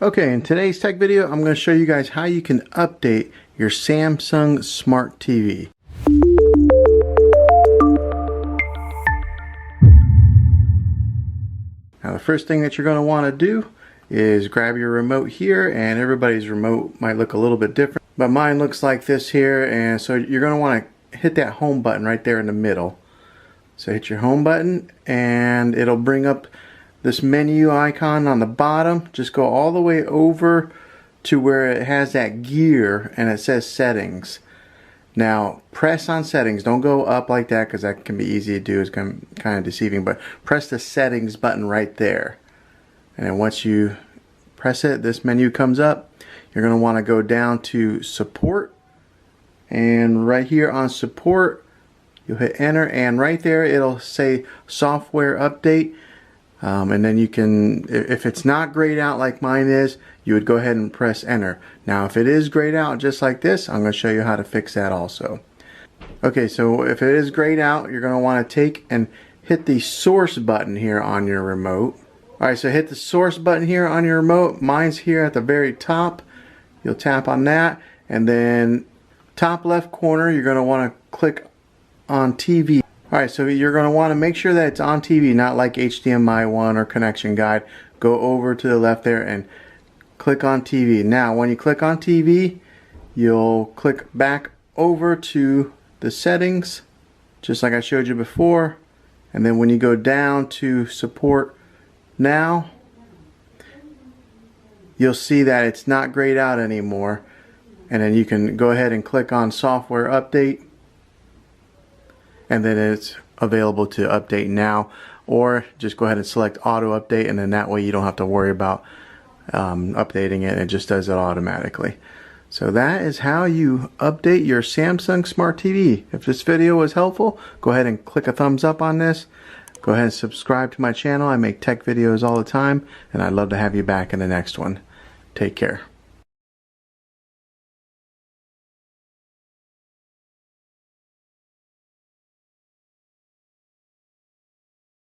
Okay, in today's tech video, I'm going to show you guys how you can update your Samsung Smart TV. Now the first thing that you're going to want to do is grab your remote here, and everybody's remote might look a little bit different, but mine looks like this here. And so you're going to want to hit that home button right there in the middle. So hit your home button and it'll bring up this menu icon on the bottom. Just go all the way over to where it has that gear and it says settings. Now press on settings. Don't go up like that because that can be easy to do. It's kind of deceiving, but press the settings button right there. And then once you press it, this menu comes up. You're going to want to go down to support, and right here on support you'll hit enter, and right there it'll say software update. And then you can, if it's not grayed out like mine is, you would go ahead and press enter. Now if it is grayed out just like this, I'm going to show you how to fix that also. Okay, so if it is grayed out, you're going to want to take and hit the source button here on your remote. Alright, so hit the source button here on your remote. Mine's here at the very top. You'll tap on that, and then top left corner you're going to want to click on TV. Alright, so you're going to want to make sure that it's on TV, not like HDMI 1 or connection guide. Go over to the left there and click on TV. Now when you click on TV, you'll click back over to the settings just like I showed you before, and then when you go down to support now, you'll see that it's not grayed out anymore, and then you can go ahead and click on software update, and then it's available to update now, or just go ahead and select auto update, and then that way you don't have to worry about updating it. It just does it automatically. So that is how you update your Samsung Smart TV. If this video was helpful, go ahead and click a thumbs up on this. Go ahead and subscribe to my channel. I make tech videos all the time, and I'd love to have you back in the next one. Take care.